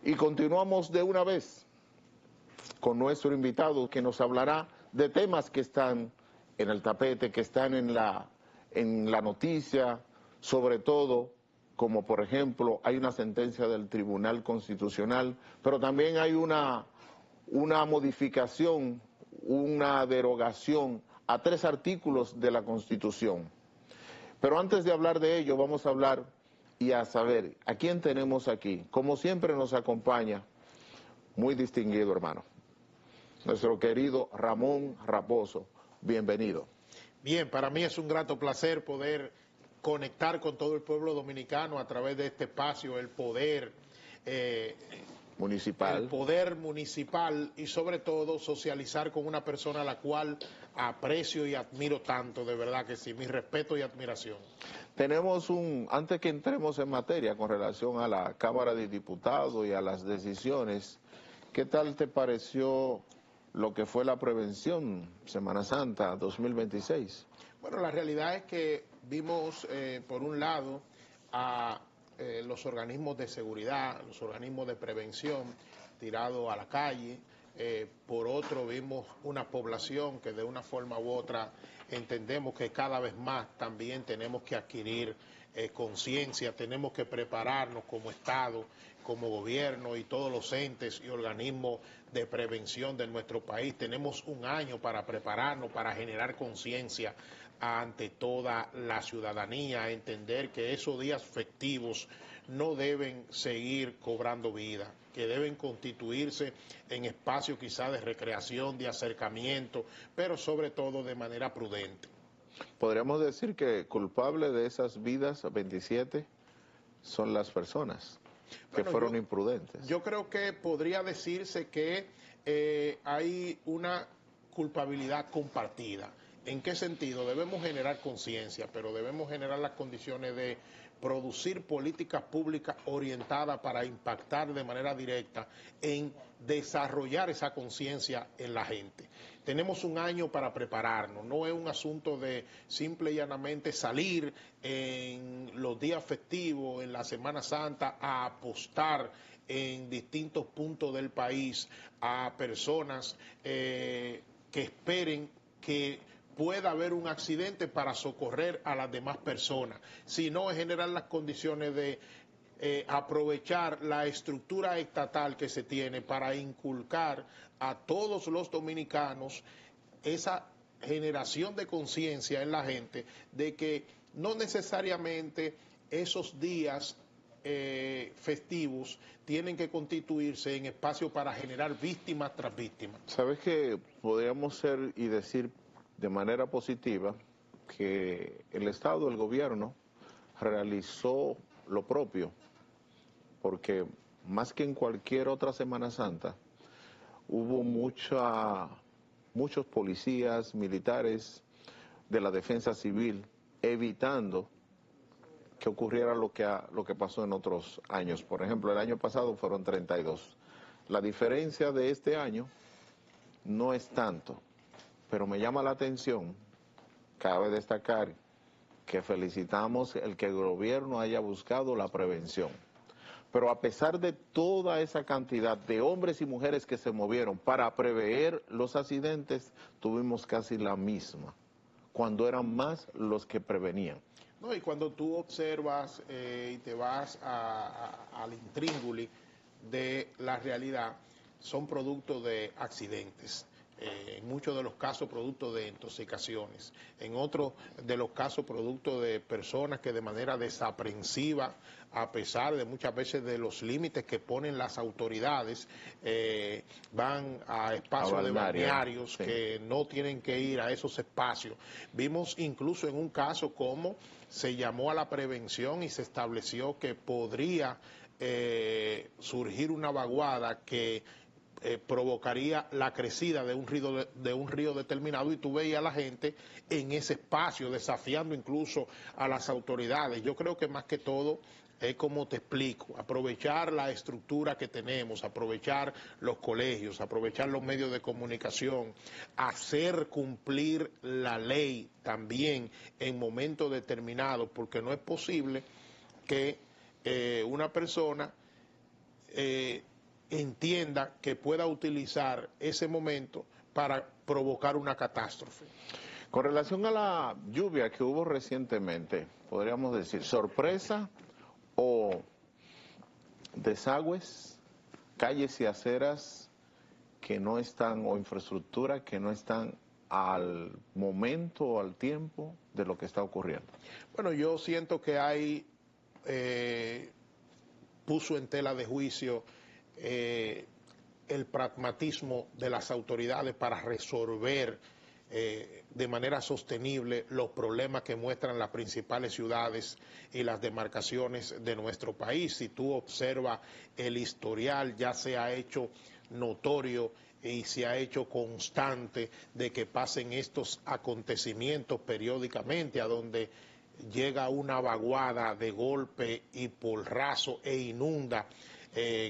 Y continuamos de una vez con nuestro invitado que nos hablará de temas que están en el tapete, que están en la noticia, sobre todo, como por ejemplo, hay una sentencia del Tribunal Constitucional, pero también hay una modificación, una derogación a 3 artículos de la Constitución. Pero antes de hablar de ello, vamos a hablar y a saber a quién tenemos aquí. Como siempre nos acompaña, muy distinguido hermano, nuestro querido Ramón Raposo. Bienvenido. Bien, para mí es un grato placer poder conectar con todo el pueblo dominicano a través de este espacio, el poder municipal y sobre todo socializar con una persona a la cual aprecio y admiro tanto, de verdad que sí, mi respeto y admiración. Tenemos antes que entremos en materia con relación a la Cámara de Diputados y a las decisiones, ¿qué tal te pareció lo que fue la prevención Semana Santa 2026? Bueno, la realidad es que vimos, por un lado, a los organismos de seguridad, los organismos de prevención tirados a la calle. Por otro, vimos una población que de una forma u otra entendemos que cada vez más también tenemos que adquirir conciencia, tenemos que prepararnos como Estado, como gobierno y todos los entes y organismos de prevención de nuestro país. Tenemos un año para prepararnos, para generar conciencia ante toda la ciudadanía, entender que esos días festivos no deben seguir cobrando vida, que deben constituirse en espacios quizás de recreación, de acercamiento, pero sobre todo de manera prudente. Podríamos decir que culpable de esas vidas 27 son las personas que fueron imprudentes. Yo creo que podría decirse que hay una culpabilidad compartida. ¿En qué sentido? Debemos generar conciencia, pero debemos generar las condiciones de producir políticas públicas orientadas para impactar de manera directa en desarrollar esa conciencia en la gente. Tenemos un año para prepararnos, no es un asunto de simple y llanamente salir en los días festivos, en la Semana Santa, a apostar en distintos puntos del país a personas que esperen que pueda haber un accidente para socorrer a las demás personas, sino es generar las condiciones de aprovechar la estructura estatal que se tiene para inculcar a todos los dominicanos esa generación de conciencia en la gente de que no necesariamente esos días festivos tienen que constituirse en espacios para generar víctimas tras víctimas. ¿Sabes que podríamos ser y decir de manera positiva que el Estado, el gobierno, realizó lo propio? Porque más que en cualquier otra Semana Santa, hubo muchos policías, militares de la defensa civil, evitando que ocurriera lo que pasó en otros años. Por ejemplo, el año pasado fueron 32. La diferencia de este año no es tanto, pero me llama la atención, cabe destacar que felicitamos el que el gobierno haya buscado la prevención. Pero a pesar de toda esa cantidad de hombres y mujeres que se movieron para prever los accidentes, tuvimos casi la misma, cuando eran más los que prevenían. No, y cuando tú observas y te vas al intríngulis de la realidad, son producto de accidentes. En muchos de los casos producto de intoxicaciones, en otros de los casos producto de personas que de manera desaprensiva, a pesar de muchas veces de los límites que ponen las autoridades, van a espacios de balnearios sí, que no tienen que ir a esos espacios. Vimos incluso en un caso cómo se llamó a la prevención y se estableció que podría surgir una vaguada que provocaría la crecida de un río determinado, y tú veías a la gente en ese espacio desafiando incluso a las autoridades. Yo creo que más que todo es como te explico, aprovechar la estructura que tenemos, aprovechar los colegios, aprovechar los medios de comunicación, hacer cumplir la ley también en momentos determinados, porque no es posible que una persona entienda que pueda utilizar ese momento para provocar una catástrofe. Con relación a la lluvia que hubo recientemente, podríamos decir sorpresa o desagües, calles y aceras que no están, o infraestructura que no están al momento o al tiempo de lo que está ocurriendo. Bueno, yo siento que hay, puso en tela de juicio el pragmatismo de las autoridades para resolver de manera sostenible los problemas que muestran las principales ciudades y las demarcaciones de nuestro país. Si tú observas el historial, ya se ha hecho notorio y se ha hecho constante de que pasen estos acontecimientos periódicamente, a donde llega una vaguada de golpe y porrazo e inunda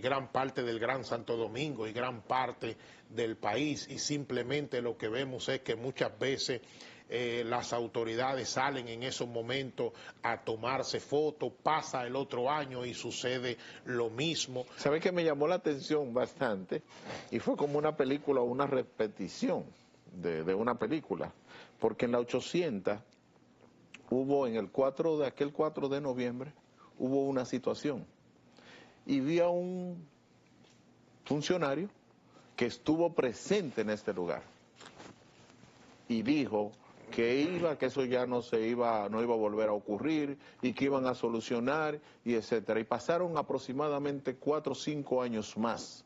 gran parte del Gran Santo Domingo y gran parte del país, y simplemente lo que vemos es que muchas veces las autoridades salen en esos momentos a tomarse fotos, pasa el otro año y sucede lo mismo. ¿Sabe que me llamó la atención bastante? Y fue como una película, una repetición de una película, porque en la 800 hubo, en el 4 de aquel 4 de noviembre, hubo una situación. Y vi a un funcionario que estuvo presente en este lugar y dijo que eso ya no iba a volver a ocurrir y que iban a solucionar y etcétera. Y pasaron aproximadamente 4 o 5 años más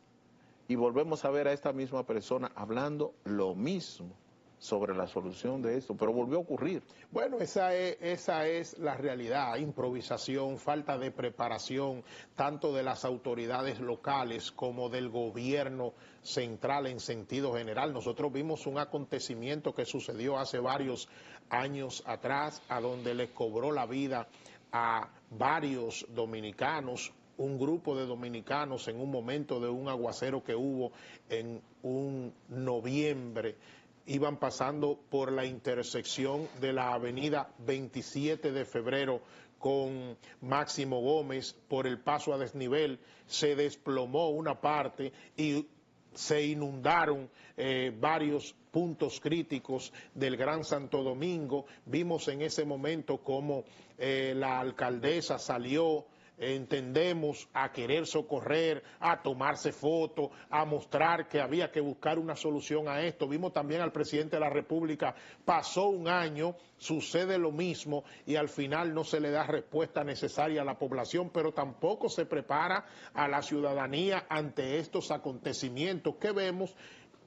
y volvemos a ver a esta misma persona hablando lo mismo sobre la solución de esto, pero volvió a ocurrir. Bueno, esa es la realidad: improvisación, falta de preparación, tanto de las autoridades locales como del gobierno central en sentido general. Nosotros vimos un acontecimiento que sucedió hace varios años atrás, a donde le cobró la vida a varios dominicanos, un grupo de dominicanos, en un momento de un aguacero que hubo en un noviembre. Iban pasando por la intersección de la avenida 27 de febrero con Máximo Gómez, por el paso a desnivel, se desplomó una parte y se inundaron varios puntos críticos del Gran Santo Domingo. Vimos en ese momento cómo la alcaldesa salió, entendemos, a querer socorrer, a tomarse fotos, a mostrar que había que buscar una solución a esto. Vimos también al presidente de la República, pasó un año, sucede lo mismo y al final no se le da respuesta necesaria a la población, pero tampoco se prepara a la ciudadanía ante estos acontecimientos que vemos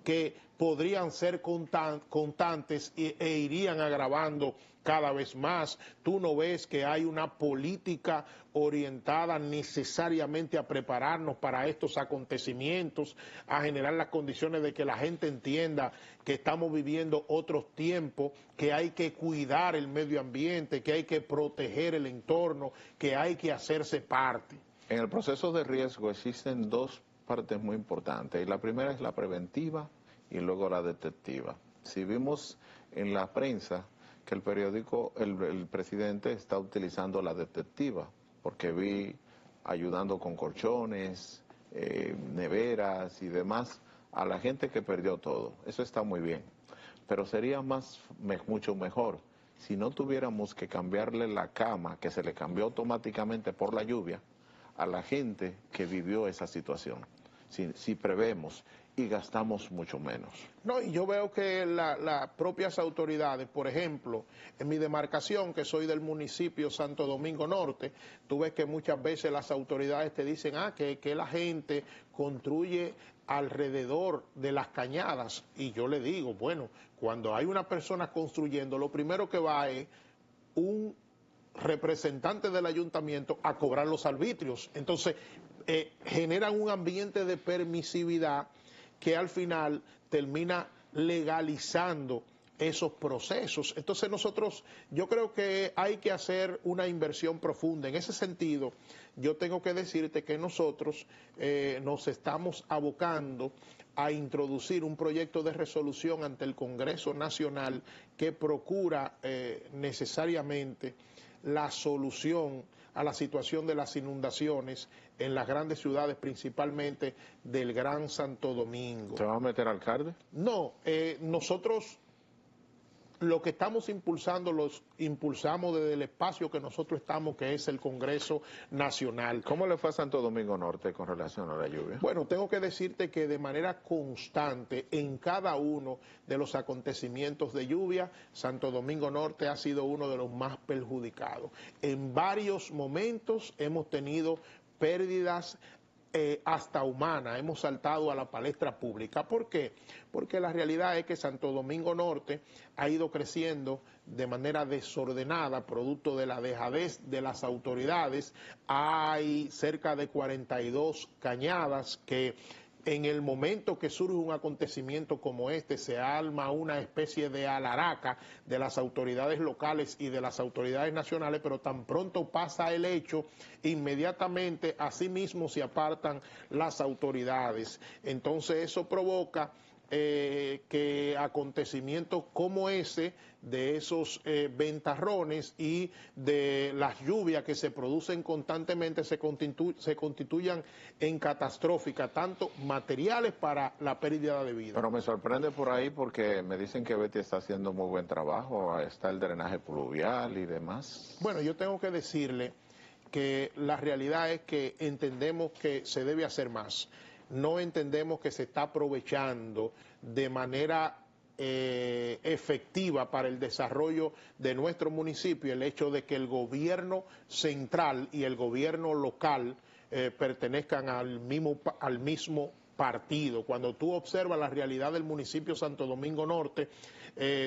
que podrían ser constantes e irían agravando cada vez más. Tú no ves que hay una política orientada necesariamente a prepararnos para estos acontecimientos, a generar las condiciones de que la gente entienda que estamos viviendo otros tiempos, que hay que cuidar el medio ambiente, que hay que proteger el entorno, que hay que hacerse parte. En el proceso de riesgo existen dos partes muy importantes, y la primera es la preventiva y luego la detectiva. Si vimos en la prensa que el periódico, el presidente está utilizando la detectiva, porque vi ayudando con colchones, neveras y demás a la gente que perdió todo. Eso está muy bien, pero sería mucho mejor si no tuviéramos que cambiarle la cama, que se le cambió automáticamente por la lluvia, a la gente que vivió esa situación. Si prevemos y gastamos mucho menos. No, y yo veo que las propias autoridades, por ejemplo, en mi demarcación, que soy del municipio Santo Domingo Norte, tú ves que muchas veces las autoridades te dicen que la gente construye alrededor de las cañadas, y yo le digo, bueno, cuando hay una persona construyendo, lo primero que va es un representante del ayuntamiento a cobrar los arbitrios. Entonces, generan un ambiente de permisividad que al final termina legalizando esos procesos. Entonces yo creo que hay que hacer una inversión profunda. En ese sentido, yo tengo que decirte que nosotros nos estamos abocando a introducir un proyecto de resolución ante el Congreso Nacional que procura necesariamente la solución a la situación de las inundaciones en las grandes ciudades, principalmente del Gran Santo Domingo. ¿Se va a meter alcalde? No, nosotros lo que estamos impulsando, los impulsamos desde el espacio que nosotros estamos, que es el Congreso Nacional. ¿Cómo le fue a Santo Domingo Norte con relación a la lluvia? Bueno, tengo que decirte que de manera constante, en cada uno de los acontecimientos de lluvia, Santo Domingo Norte ha sido uno de los más perjudicados. En varios momentos hemos tenido pérdidas hasta humana, hemos saltado a la palestra pública. ¿Por qué? Porque la realidad es que Santo Domingo Norte ha ido creciendo de manera desordenada, producto de la dejadez de las autoridades. Hay cerca de 42 cañadas que en el momento que surge un acontecimiento como este, se arma una especie de alaraca de las autoridades locales y de las autoridades nacionales, pero tan pronto pasa el hecho, inmediatamente asimismo se apartan las autoridades. Entonces eso provoca que acontecimientos como ese, de esos ventarrones y de las lluvias que se producen constantemente, se constituyan en catastróficas, tanto materiales para la pérdida de vida. Pero me sorprende por ahí porque me dicen que Betty está haciendo muy buen trabajo, está el drenaje pluvial y demás. Bueno, yo tengo que decirle que la realidad es que entendemos que se debe hacer más. No entendemos que se está aprovechando de manera efectiva para el desarrollo de nuestro municipio el hecho de que el gobierno central y el gobierno local pertenezcan al mismo partido. Cuando tú observas la realidad del municipio Santo Domingo Norte,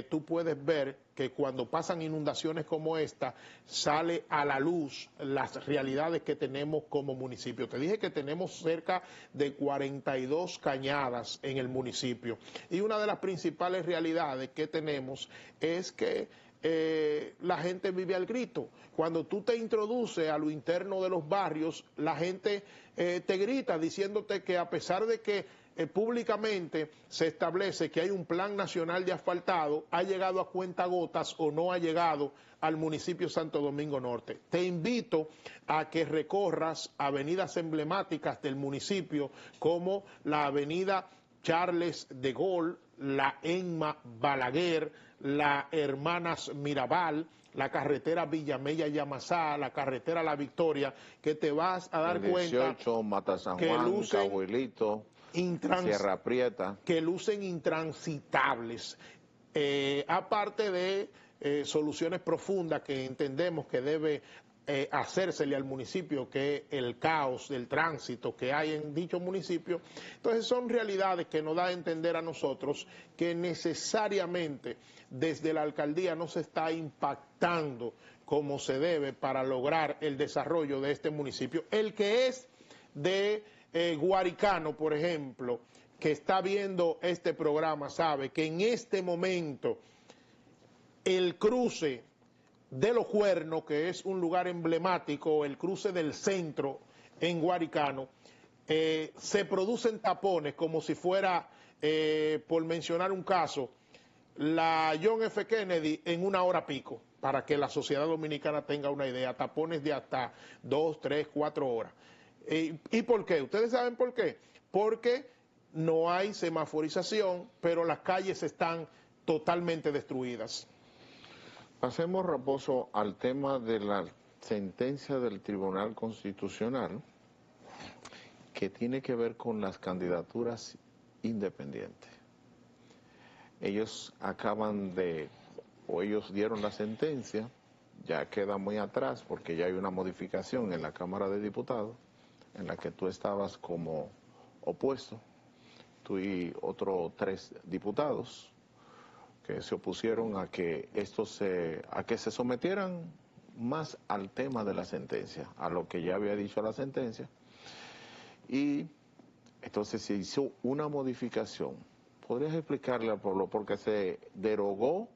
tú puedes ver que cuando pasan inundaciones como esta, sale a la luz las realidades que tenemos como municipio. Te dije que tenemos cerca de 42 cañadas en el municipio, y una de las principales realidades que tenemos es que la gente vive al grito. Cuando tú te introduces a lo interno de los barrios, la gente te grita diciéndote que a pesar de que públicamente se establece que hay un plan nacional de asfaltado, ha llegado a cuentagotas o no ha llegado al municipio Santo Domingo Norte. Te invito a que recorras avenidas emblemáticas del municipio como la avenida Charles de Gaulle, la Emma Balaguer, la Hermanas Mirabal, la carretera Villamella-Yamasá, la carretera La Victoria, que te vas a dar cuenta 18, Mata San Juan, Cabuelito, Sierra Prieta, que lucen intransitables, aparte de soluciones profundas que entendemos que debe hacérsele al municipio, que el caos del tránsito que hay en dicho municipio. Entonces son realidades que nos da a entender a nosotros que necesariamente desde la alcaldía no se está impactando como se debe para lograr el desarrollo de este municipio. El que es de Guaricano, por ejemplo, que está viendo este programa, sabe que en este momento el cruce de Los Cuernos, que es un lugar emblemático, el cruce del centro en Guaricano, se producen tapones como si fuera, por mencionar un caso, la John F. Kennedy en una hora pico, para que la sociedad dominicana tenga una idea, tapones de hasta 2, 3, 4 horas. ¿Y por qué? ¿Ustedes saben por qué? Porque no hay semaforización, pero las calles están totalmente destruidas. Pasemos, Raposo, al tema de la sentencia del Tribunal Constitucional que tiene que ver con las candidaturas independientes. Ellos ellos dieron la sentencia, ya queda muy atrás porque ya hay una modificación en la Cámara de Diputados en la que tú estabas como opuesto, tú y otros 3 diputados que se opusieron a que se sometieran más al tema de la sentencia, a lo que ya había dicho la sentencia, y entonces se hizo una modificación. ¿Podrías explicarle al pueblo por qué se derogó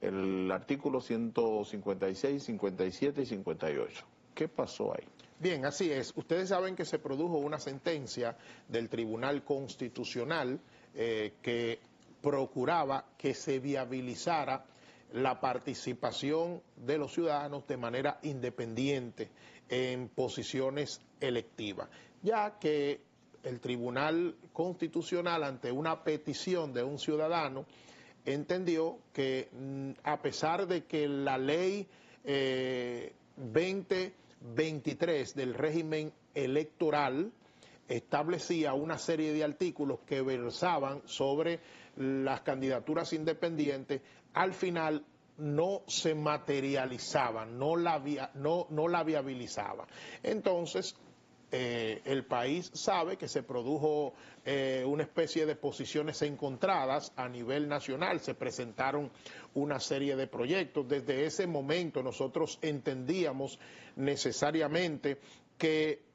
el artículo 156, 57 y 58? ¿Qué pasó ahí? Bien, así es. Ustedes saben que se produjo una sentencia del Tribunal Constitucional que procuraba que se viabilizara la participación de los ciudadanos de manera independiente en posiciones electivas, ya que el Tribunal Constitucional, ante una petición de un ciudadano, entendió que a pesar de que la ley 2023 del régimen electoral establecía una serie de artículos que versaban sobre las candidaturas independientes, al final no se materializaban, no la viabilizaba. Entonces, el país sabe que se produjo una especie de posiciones encontradas a nivel nacional, se presentaron una serie de proyectos. Desde ese momento nosotros entendíamos necesariamente que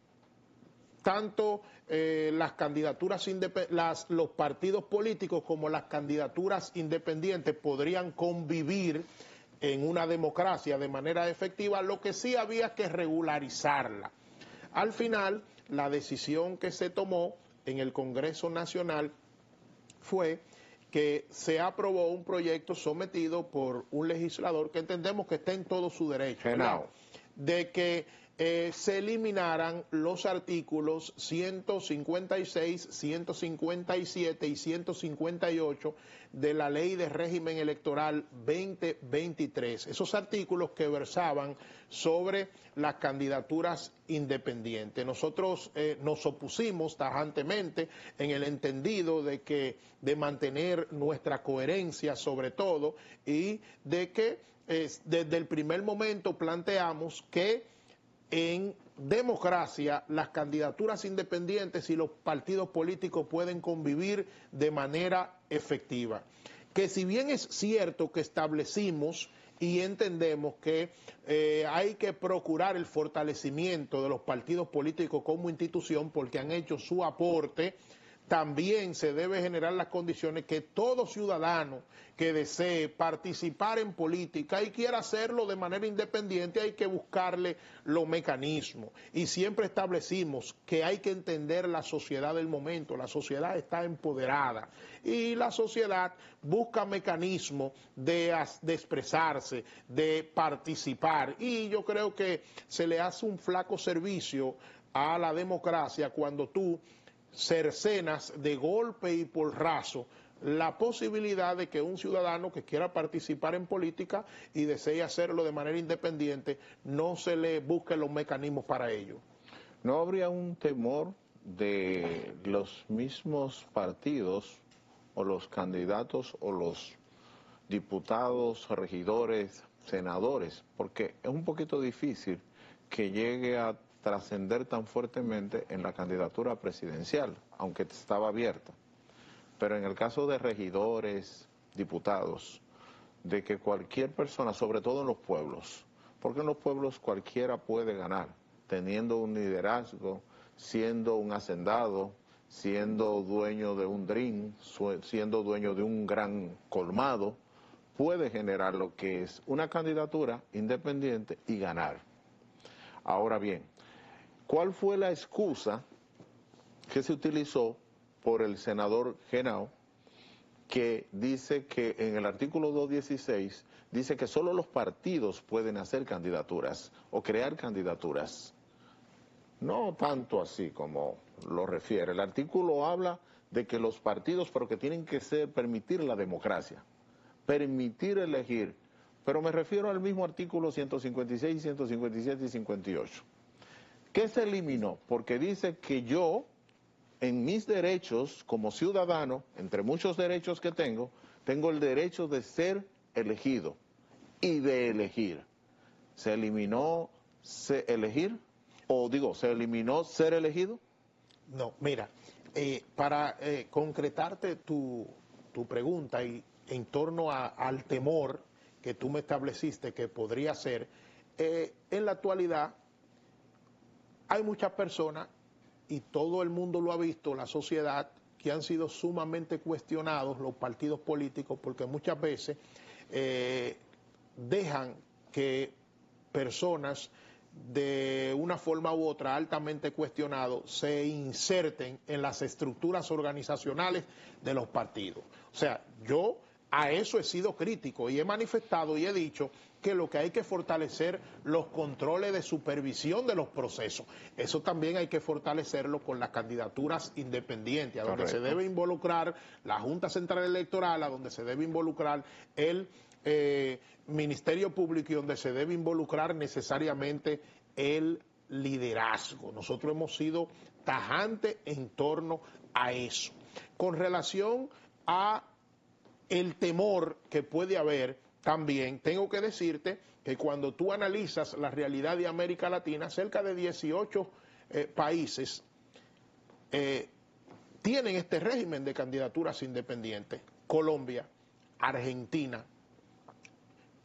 tanto las candidaturas los partidos políticos como las candidaturas independientes podrían convivir en una democracia de manera efectiva, lo que sí había que regularizarla. Al final, la decisión que se tomó en el Congreso Nacional fue que se aprobó un proyecto sometido por un legislador que entendemos que está en todo su derecho, ¿verdad?, de que se eliminaran los artículos 156, 157 y 158 de la Ley de Régimen Electoral 2023. Esos artículos que versaban sobre las candidaturas independientes. Nosotros nos opusimos tajantemente en el entendido de mantener nuestra coherencia sobre todo, y de que desde el primer momento planteamos que en democracia las candidaturas independientes y los partidos políticos pueden convivir de manera efectiva. Que si bien es cierto que establecimos y entendemos que hay que procurar el fortalecimiento de los partidos políticos como institución porque han hecho su aporte, también se debe generar las condiciones que todo ciudadano que desee participar en política y quiera hacerlo de manera independiente, hay que buscarle los mecanismos. Y siempre establecimos que hay que entender la sociedad del momento. La sociedad está empoderada y la sociedad busca mecanismos de expresarse, de participar. Y yo creo que se le hace un flaco servicio a la democracia cuando tú cercenas de golpe y porrazo la posibilidad de que un ciudadano que quiera participar en política y desee hacerlo de manera independiente, no se le busque los mecanismos para ello. ¿No habría un temor de los mismos partidos o los candidatos o los diputados, regidores, senadores? Porque es un poquito difícil que llegue a trascender tan fuertemente en la candidatura presidencial, aunque estaba abierta. Pero en el caso de regidores, diputados, de que cualquier persona, sobre todo en los pueblos, porque en los pueblos cualquiera puede ganar, teniendo un liderazgo, siendo un hacendado, siendo dueño de un DRIN, siendo dueño de un gran colmado, puede generar lo que es una candidatura independiente y ganar. Ahora bien, ¿cuál fue la excusa que se utilizó por el senador Henao, que dice que en el artículo 216 dice que solo los partidos pueden hacer candidaturas o crear candidaturas? No tanto así como lo refiere. El artículo habla de que los partidos, pero que tienen que permitir la democracia, permitir elegir. Pero me refiero al mismo artículo 156, 157 y 58. ¿Qué se eliminó? Porque dice que yo, en mis derechos como ciudadano, entre muchos derechos que tengo el derecho de ser elegido y de elegir. ¿Se eliminó elegir? O digo, ¿se eliminó ser elegido? No, mira, para concretarte tu pregunta y en torno al temor que tú me estableciste que podría ser, en la actualidad hay muchas personas, y todo el mundo lo ha visto, la sociedad, que han sido sumamente cuestionados los partidos políticos porque muchas veces dejan que personas de una forma u otra altamente cuestionados se inserten en las estructuras organizacionales de los partidos. O sea, yo a eso he sido crítico y he manifestado y he dicho que lo que hay que fortalecer los controles de supervisión de los procesos. Eso también hay que fortalecerlo con las candidaturas independientes, a donde se debe involucrar la Junta Central Electoral, a donde se debe involucrar el Ministerio Público y donde se debe involucrar necesariamente el liderazgo. Nosotros hemos sido tajantes en torno a eso. Con relación a el temor que puede haber, también tengo que decirte que cuando tú analizas la realidad de América Latina, cerca de 18 países tienen este régimen de candidaturas independientes. Colombia, Argentina,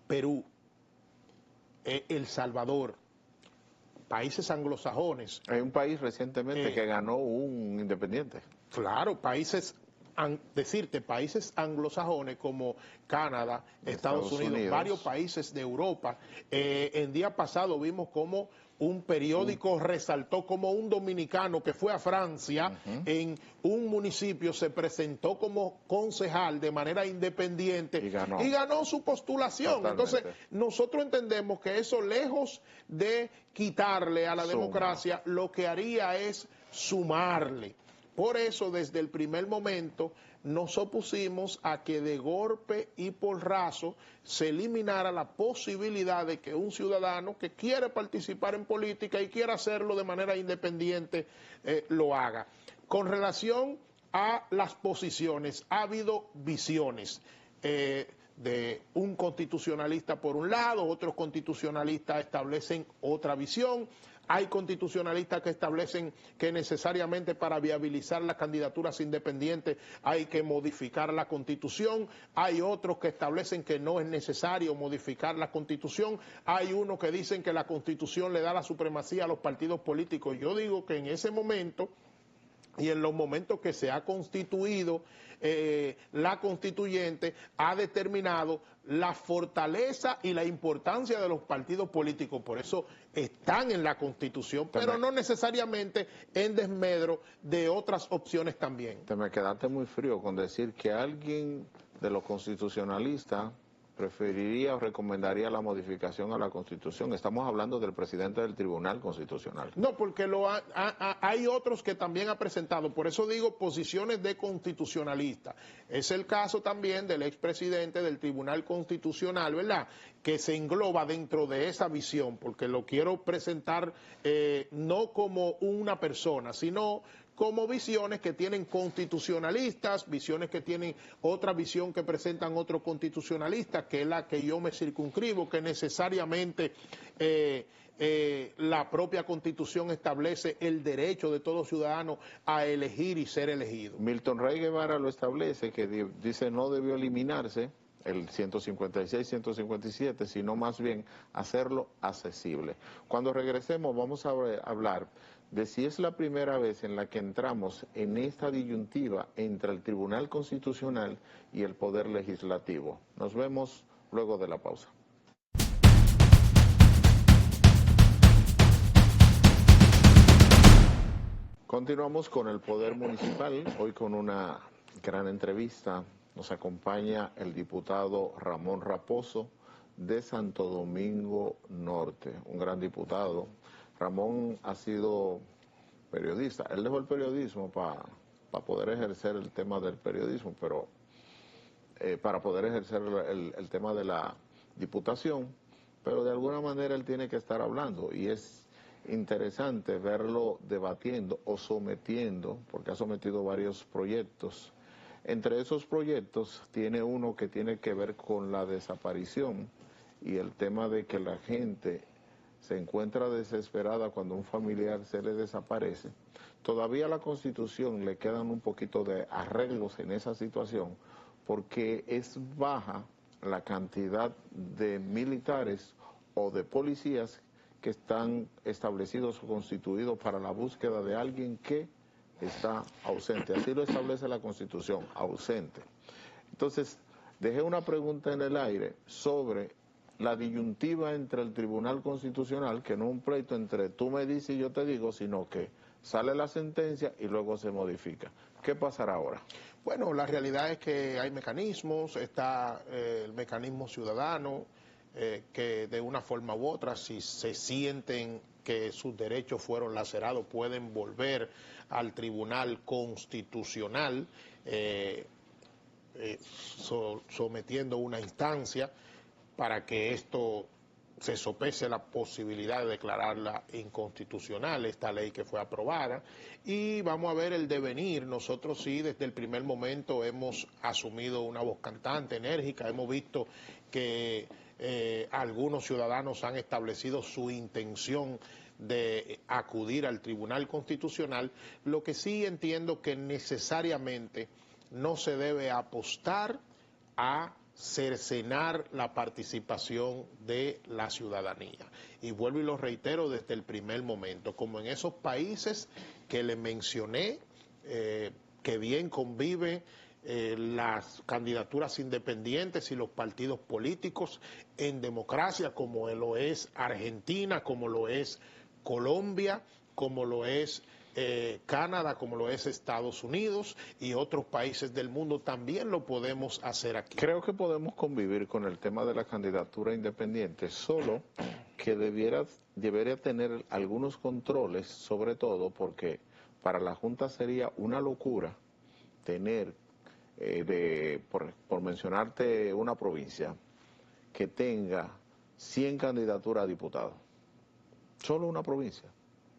Perú, El Salvador, países anglosajones. Hay un país recientemente que ganó un independiente. Claro, países anglosajones como Canadá, Estados Unidos, varios países de Europa. El día pasado vimos cómo un periódico resaltó como un dominicano que fue a Francia en un municipio se presentó como concejal de manera independiente y ganó su postulación. Totalmente. Entonces, nosotros entendemos que eso, lejos de quitarle a la democracia, lo que haría es sumarle. Por eso, desde el primer momento, nos opusimos a que de golpe y porrazo se eliminara la posibilidad de que un ciudadano que quiere participar en política y quiera hacerlo de manera independiente, lo haga. Con relación a las posiciones, ha habido visiones de un constitucionalista por un lado, otros constitucionalistas establecen otra visión. Hay constitucionalistas que establecen que necesariamente para viabilizar las candidaturas independientes hay que modificar la Constitución. Hay otros que establecen que no es necesario modificar la Constitución. Hay unos que dicen que la Constitución le da la supremacía a los partidos políticos. Yo digo que en ese momento y en los momentos que se ha constituido la constituyente, ha determinado la fortaleza y la importancia de los partidos políticos. Por eso están en la Constitución, pero no necesariamente en desmedro de otras opciones también. Te me quedaste muy frío con decir que alguien de los constitucionalistas preferiría o recomendaría la modificación a la Constitución. Estamos hablando del presidente del Tribunal Constitucional. No, porque hay otros que también ha presentado, por eso digo posiciones de constitucionalista. Es el caso también del expresidente del Tribunal Constitucional, ¿verdad?, que se engloba dentro de esa visión, porque lo quiero presentar no como una persona, sino como visiones que tienen constitucionalistas, visiones que tienen otra visión que presentan otros constitucionalistas, que es la que yo me circunscribo, que necesariamente la propia Constitución establece el derecho de todo ciudadano a elegir y ser elegido. Milton Rey Guevara lo establece, que dice no debió eliminarse el 156, 157, sino más bien hacerlo accesible. Cuando regresemos vamos a hablar de si es la primera vez en la que entramos en esta disyuntiva entre el Tribunal Constitucional y el Poder Legislativo. Nos vemos luego de la pausa. Continuamos con el Poder Municipal, hoy con una gran entrevista. Nos acompaña el diputado Ramón Raposo de Santo Domingo Norte, un gran diputado. Ramón ha sido periodista, él dejó el periodismo para poder ejercer el tema del periodismo, pero para poder ejercer el tema de la diputación, pero de alguna manera él tiene que estar hablando y es interesante verlo debatiendo o sometiendo, porque ha sometido varios proyectos. Entre esos proyectos tiene uno que tiene que ver con la desaparición y el tema de que la gente se encuentra desesperada cuando un familiar se le desaparece. Todavía a la Constitución le quedan un poquito de arreglos en esa situación porque es baja la cantidad de militares o de policías que están establecidos o constituidos para la búsqueda de alguien que está ausente. Así lo establece la Constitución, ausente. Entonces, dejé una pregunta en el aire sobre la disyuntiva entre el Tribunal Constitucional, que no es un pleito entre tú me dices y yo te digo, sino que sale la sentencia y luego se modifica. ¿Qué pasará ahora? Bueno, la realidad es que hay mecanismos, está el mecanismo ciudadano, que de una forma u otra, si se sienten que sus derechos fueron lacerados, pueden volver al Tribunal Constitucional, sometiendo una instancia para que esto se sopese la posibilidad de declararla inconstitucional, esta ley que fue aprobada, y vamos a ver el devenir. Nosotros sí, desde el primer momento hemos asumido una voz cantante, enérgica, hemos visto que algunos ciudadanos han establecido su intención de acudir al Tribunal Constitucional, lo que sí entiendo que necesariamente no se debe apostar a cercenar la participación de la ciudadanía. Y vuelvo y lo reitero desde el primer momento, como en esos países que le mencioné, que bien convive las candidaturas independientes y los partidos políticos en democracia, como lo es Argentina, como lo es Colombia, como lo es Canadá, como lo es Estados Unidos y otros países del mundo, también lo podemos hacer aquí. Creo que podemos convivir con el tema de la candidatura independiente, solo que debería tener algunos controles, sobre todo porque para la Junta sería una locura tener, por mencionarte una provincia, que tenga 100 candidaturas a diputados. Solo una provincia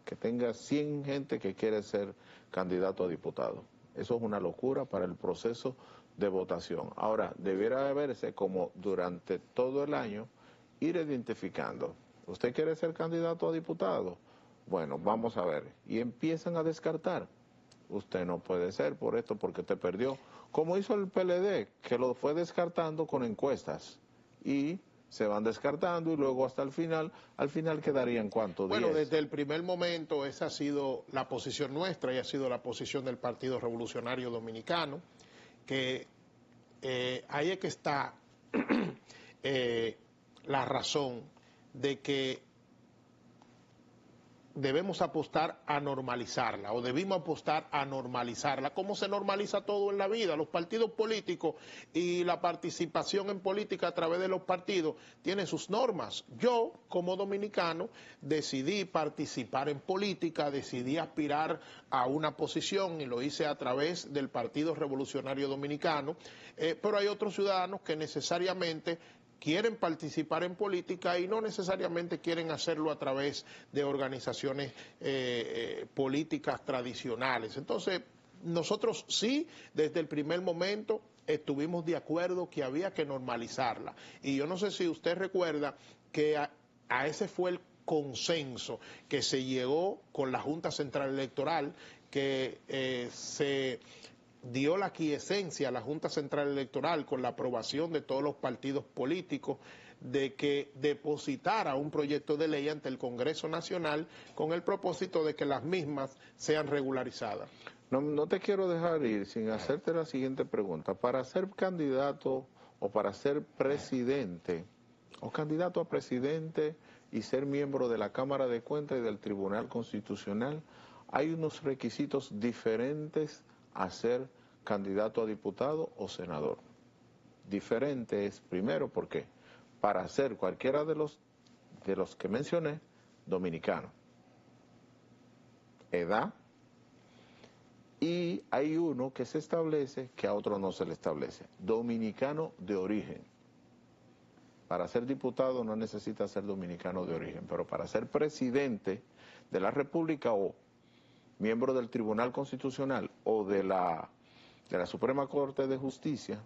que tenga 100 gente que quiere ser candidato a diputado. Eso es una locura para el proceso de votación. Ahora, debiera verse como durante todo el año ir identificando. ¿Usted quiere ser candidato a diputado? Bueno, vamos a ver. Y empiezan a descartar. Usted no puede ser por esto porque te perdió. Como hizo el PLD, que lo fue descartando con encuestas. Y se van descartando y luego hasta el final quedarían ¿cuánto? Bueno, 10. desde el primer momento esa ha sido la posición nuestra y ha sido la posición del Partido Revolucionario Dominicano, que ahí es que está la razón de que debemos apostar a normalizarla, o debimos apostar a normalizarla, como se normaliza todo en la vida. Los partidos políticos y la participación en política a través de los partidos tienen sus normas. Yo, como dominicano, decidí participar en política, decidí aspirar a una posición y lo hice a través del Partido Revolucionario Dominicano, pero hay otros ciudadanos que necesariamente quieren participar en política y no necesariamente quieren hacerlo a través de organizaciones políticas tradicionales. Entonces, nosotros sí, desde el primer momento, estuvimos de acuerdo que había que normalizarla. Y yo no sé si usted recuerda que a ese fue el consenso que se llegó con la Junta Central Electoral, que se dio la aquiescencia a la Junta Central Electoral con la aprobación de todos los partidos políticos de que depositara un proyecto de ley ante el Congreso Nacional con el propósito de que las mismas sean regularizadas. No te quiero dejar ir sin hacerte la siguiente pregunta. Para ser candidato o para ser presidente o candidato a presidente y ser miembro de la Cámara de Cuentas y del Tribunal Constitucional, hay unos requisitos diferentes a ser candidato a diputado o senador. Diferente es, primero, porque para ser cualquiera de los que mencioné, dominicano. Edad. Y hay uno que se establece que a otro no se le establece. Dominicano de origen. Para ser diputado no necesita ser dominicano de origen, pero para ser presidente de la República o miembro del Tribunal Constitucional o de la Suprema Corte de Justicia,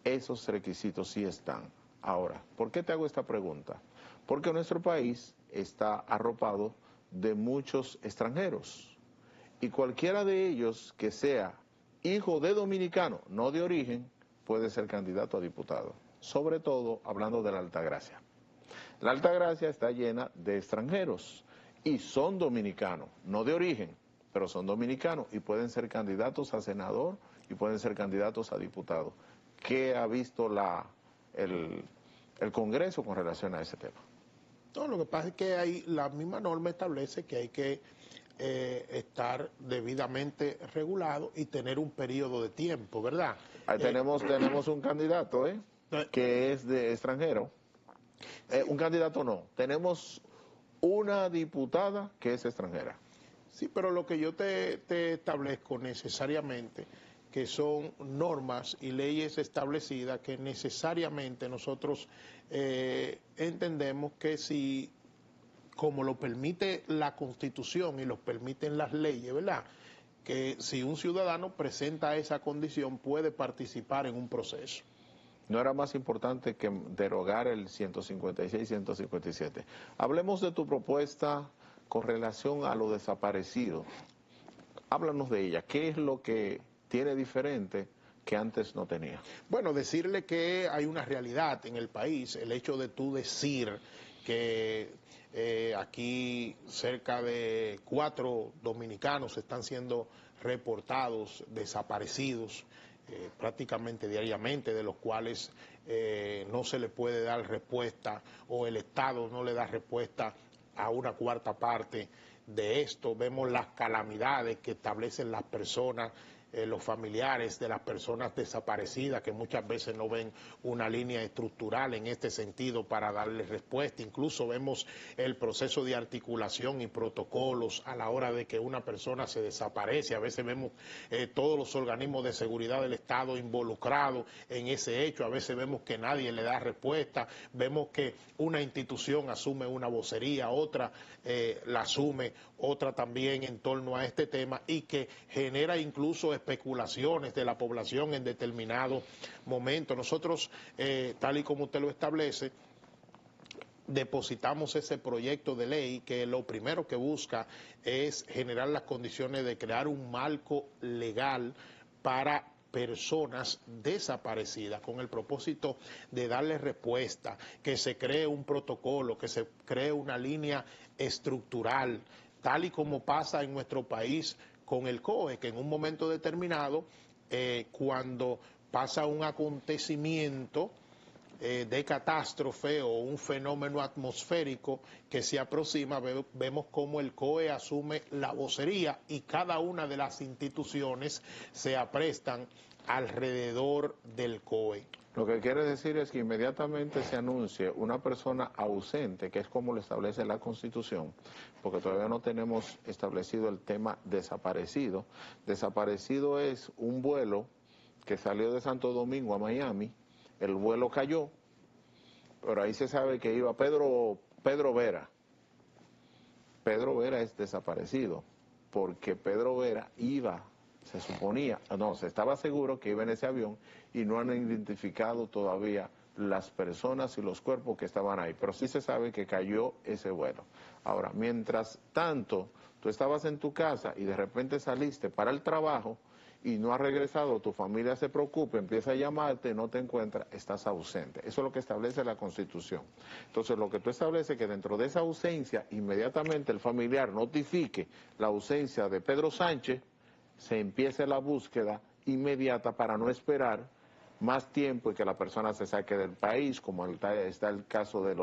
esos requisitos sí están. Ahora, ¿por qué te hago esta pregunta? Porque nuestro país está arropado de muchos extranjeros y cualquiera de ellos que sea hijo de dominicano, no de origen, puede ser candidato a diputado, sobre todo hablando de la Altagracia. La Altagracia está llena de extranjeros y son dominicanos, no de origen, pero son dominicanos y pueden ser candidatos a senador y pueden ser candidatos a diputado. ¿Qué ha visto el Congreso con relación a ese tema? No, lo que pasa es que la misma norma establece que hay que estar debidamente regulado y tener un periodo de tiempo, ¿verdad? Ahí tenemos un candidato, que es de extranjero. Un candidato no, tenemos una diputada que es extranjera. Sí, pero lo que yo te establezco necesariamente, que son normas y leyes establecidas que necesariamente nosotros entendemos que si, como lo permite la Constitución y lo permiten las leyes, ¿verdad?, que si un ciudadano presenta esa condición puede participar en un proceso. ¿No era más importante que derogar el 156 y 157? Hablemos de tu propuesta con relación a lo desaparecido. Háblanos de ella. ¿Qué es lo que tiene diferente que antes no tenía? Bueno, decirle que hay una realidad en el país, el hecho de tú decir que aquí cerca de 4 dominicanos están siendo reportados desaparecidos prácticamente diariamente, de los cuales no se le puede dar respuesta o el Estado no le da respuesta a una cuarta parte de esto. Vemos las calamidades que establecen las personas, los familiares de las personas desaparecidas, que muchas veces no ven una línea estructural en este sentido para darle respuesta. Incluso vemos el proceso de articulación y protocolos a la hora de que una persona se desaparece. A veces vemos todos los organismos de seguridad del Estado involucrados en ese hecho. A veces vemos que nadie le da respuesta. Vemos que una institución asume una vocería, otra la asume, otra también en torno a este tema, y que genera incluso especulaciones de la población en determinado momento. Nosotros, tal y como usted lo establece, depositamos ese proyecto de ley que lo primero que busca es generar las condiciones de crear un marco legal para personas desaparecidas, con el propósito de darle respuesta, que se cree un protocolo, que se cree una línea estructural, tal y como pasa en nuestro país con el COE, que en un momento determinado, cuando pasa un acontecimiento de catástrofe o un fenómeno atmosférico que se aproxima, vemos cómo el COE asume la vocería y cada una de las instituciones se aprestan alrededor del COE. Lo que quiere decir es que inmediatamente se anuncie una persona ausente, que es como lo establece la Constitución, porque todavía no tenemos establecido el tema desaparecido. Desaparecido es un vuelo que salió de Santo Domingo a Miami, el vuelo cayó, pero ahí se sabe que iba Pedro Vera. Pedro Vera es desaparecido, porque Pedro Vera iba, se suponía, no, se estaba seguro que iba en ese avión y no han identificado todavía las personas y los cuerpos que estaban ahí, pero sí se sabe que cayó ese vuelo. Ahora, mientras tanto, tú estabas en tu casa y de repente saliste para el trabajo y no has regresado, tu familia se preocupa, empieza a llamarte, no te encuentra, estás ausente. Eso es lo que establece la Constitución. Entonces, lo que tú estableces es que dentro de esa ausencia, inmediatamente el familiar notifique la ausencia de Pedro Sánchez, se empiece la búsqueda inmediata para no esperar más tiempo y que la persona se saque del país, como está el caso de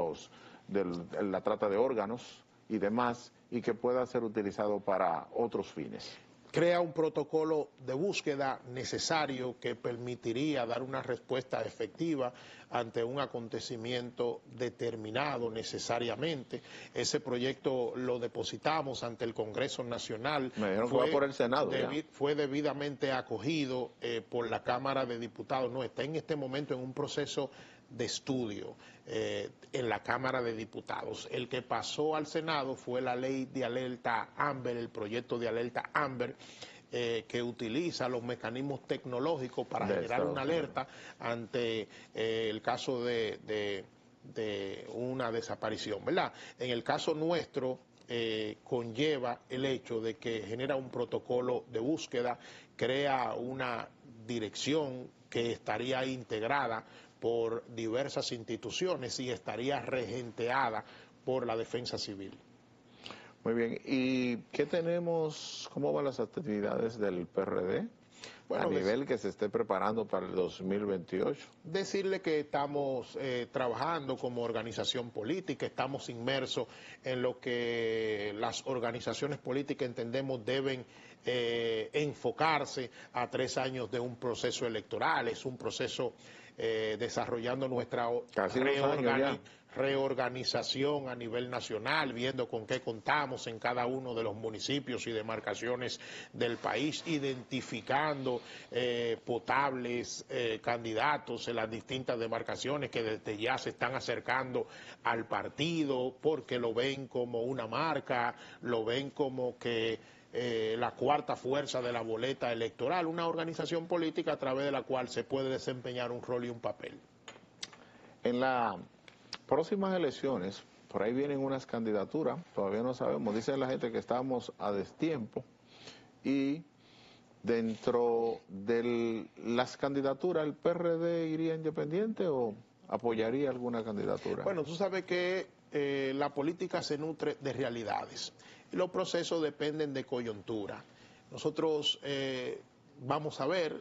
la trata de órganos y demás, y que pueda ser utilizado para otros fines. Crea un protocolo de búsqueda necesario que permitiría dar una respuesta efectiva ante un acontecimiento determinado necesariamente. Ese proyecto lo depositamos ante el Congreso Nacional. Me dijeron que va por el Senado. Fue debidamente acogido por la Cámara de Diputados. No, está en este momento en un proceso de estudio en la Cámara de Diputados. El que pasó al Senado fue la ley de alerta Amber, el proyecto de alerta Amber, que utiliza los mecanismos tecnológicos para generar una alerta ante el caso de una desaparición, ¿verdad? En el caso nuestro, conlleva el hecho de que genera un protocolo de búsqueda, crea una dirección que estaría integrada por diversas instituciones y estaría regenteada por la Defensa Civil. Muy bien, ¿y qué tenemos, cómo van las actividades del PRD? Bueno, a nivel que se esté preparando para el 2028. Decirle que estamos trabajando como organización política, estamos inmersos en lo que las organizaciones políticas entendemos deben enfocarse a 3 años de un proceso electoral, es un proceso desarrollando nuestra Casi 2 años ya. reorganización a nivel nacional, viendo con qué contamos en cada uno de los municipios y demarcaciones del país, identificando potables candidatos en las distintas demarcaciones que desde ya se están acercando al partido porque lo ven como una marca, lo ven como que la cuarta fuerza de la boleta electoral, una organización política a través de la cual se puede desempeñar un rol y un papel. En las próximas elecciones, por ahí vienen unas candidaturas, todavía no sabemos, dice la gente que estamos a destiempo, y dentro de las candidaturas, ¿el PRD iría independiente o apoyaría alguna candidatura? Bueno, tú sabes que la política se nutre de realidades y los procesos dependen de coyuntura. Nosotros vamos a ver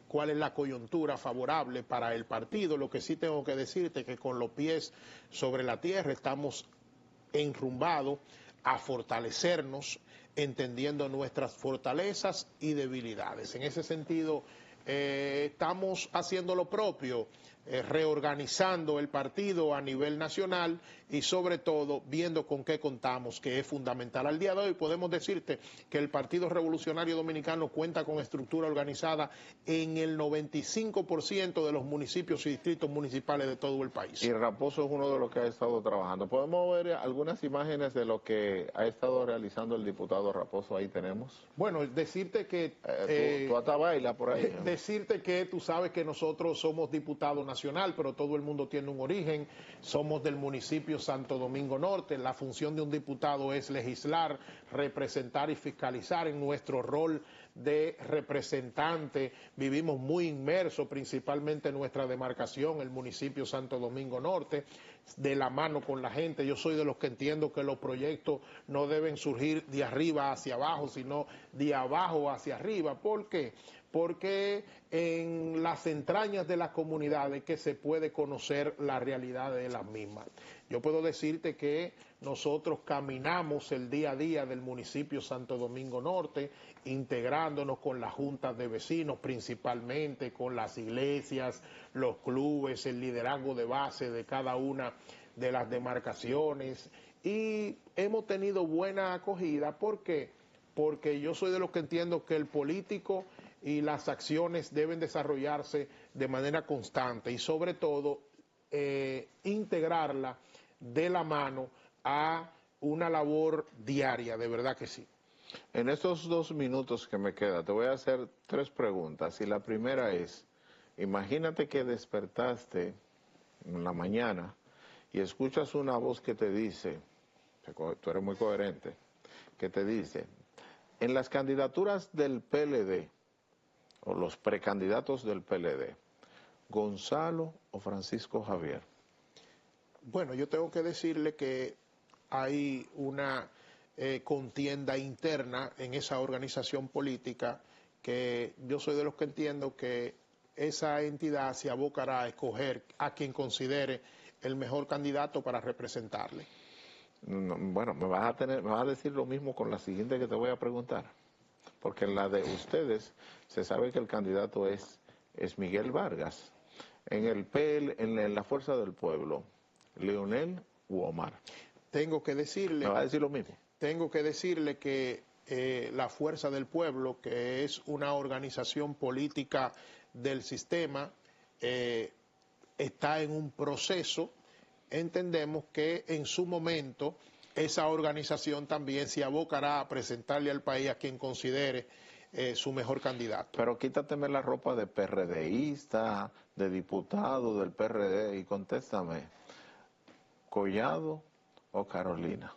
cuál es la coyuntura favorable para el partido. Lo que sí tengo que decirte es que con los pies sobre la tierra estamos enrumbados a fortalecernos, entendiendo nuestras fortalezas y debilidades. En ese sentido, estamos haciendo lo propio, reorganizando el partido a nivel nacional y sobre todo viendo con qué contamos, que es fundamental. Al día de hoy podemos decirte que el Partido Revolucionario Dominicano cuenta con estructura organizada en el 95% de los municipios y distritos municipales de todo el país. Y Raposo es uno de los que ha estado trabajando. ¿Podemos ver algunas imágenes de lo que ha estado realizando el diputado Raposo? Ahí tenemos. Bueno, decirte que... tú hasta bailas por ahí. Decirte que tú sabes que nosotros somos diputados nacional, pero todo el mundo tiene un origen. Somos del municipio Santo Domingo Norte. La función de un diputado es legislar, representar y fiscalizar. En nuestro rol de representante vivimos muy inmersos, principalmente en nuestra demarcación, el municipio Santo Domingo Norte, de la mano con la gente. Yo soy de los que entiendo que los proyectos no deben surgir de arriba hacia abajo, sino de abajo hacia arriba. ¿Por qué? Porque en las entrañas de las comunidades que se puede conocer la realidad de las mismas. Yo puedo decirte que nosotros caminamos el día a día del municipio Santo Domingo Norte, integrándonos con las juntas de vecinos, principalmente con las iglesias, los clubes, el liderazgo de base de cada una de las demarcaciones, y hemos tenido buena acogida. ¿Por qué? Porque yo soy de los que entiendo que el político y las acciones deben desarrollarse de manera constante y sobre todo integrarla de la mano a una labor diaria, de verdad que sí. En estos 2 minutos que me queda, te voy a hacer 3 preguntas. Y la primera es, imagínate que despertaste en la mañana y escuchas una voz que te dice, tú eres muy coherente, que te dice, en las candidaturas del PLD, o los precandidatos del PLD, Gonzalo o Francisco Javier. Bueno, yo tengo que decirle que hay una contienda interna en esa organización política, que yo soy de los que entiendo que esa entidad se abocará a escoger a quien considere el mejor candidato para representarle. Bueno, me vas a decir lo mismo con la siguiente que te voy a preguntar, porque en la de ustedes se sabe que el candidato es Miguel Vargas. En el PL, en la Fuerza del Pueblo, Leonel u Omar. Tengo que decirle... ¿Me va a decir lo mismo? Tengo que decirle que la Fuerza del Pueblo, que es una organización política del sistema, está en un proceso. Entendemos que en su momento esa organización también se abocará a presentarle al país a quien considere su mejor candidato. Pero quítateme la ropa de PRDista, de diputado del PRD y contéstame, ¿Collado o Carolina?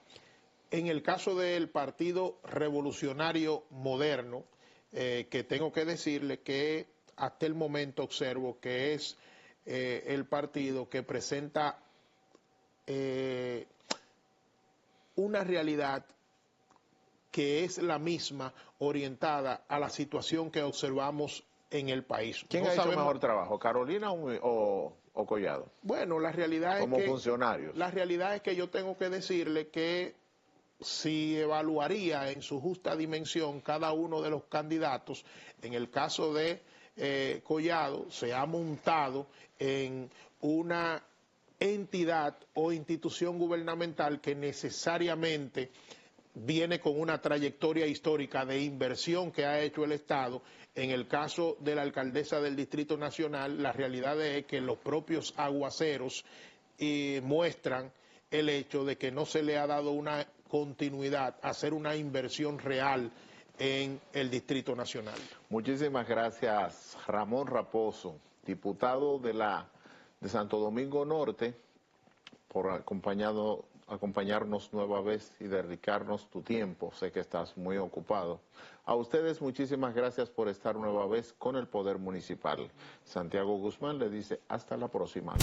En el caso del Partido Revolucionario Moderno, que tengo que decirle que hasta el momento observo que es el partido que presenta una realidad que es la misma orientada a la situación que observamos en el país. ¿Quién ha hecho mejor trabajo, Carolina o Collado? Bueno, la realidad es como que... funcionarios. La realidad es que yo tengo que decirle que si evaluaría en su justa dimensión cada uno de los candidatos, en el caso de Collado, se ha montado en una entidad o institución gubernamental que necesariamente viene con una trayectoria histórica de inversión que ha hecho el Estado. En el caso de la alcaldesa del Distrito Nacional, la realidad es que los propios aguaceros muestran el hecho de que no se le ha dado una continuidad a hacer una inversión real en el Distrito Nacional. Muchísimas gracias, Ramón Raposo, diputado de Santo Domingo Norte, por acompañarnos nueva vez y dedicarnos tu tiempo. Sé que estás muy ocupado. A ustedes muchísimas gracias por estar nueva vez con el Poder Municipal. Santiago Guzmán le dice hasta la próxima.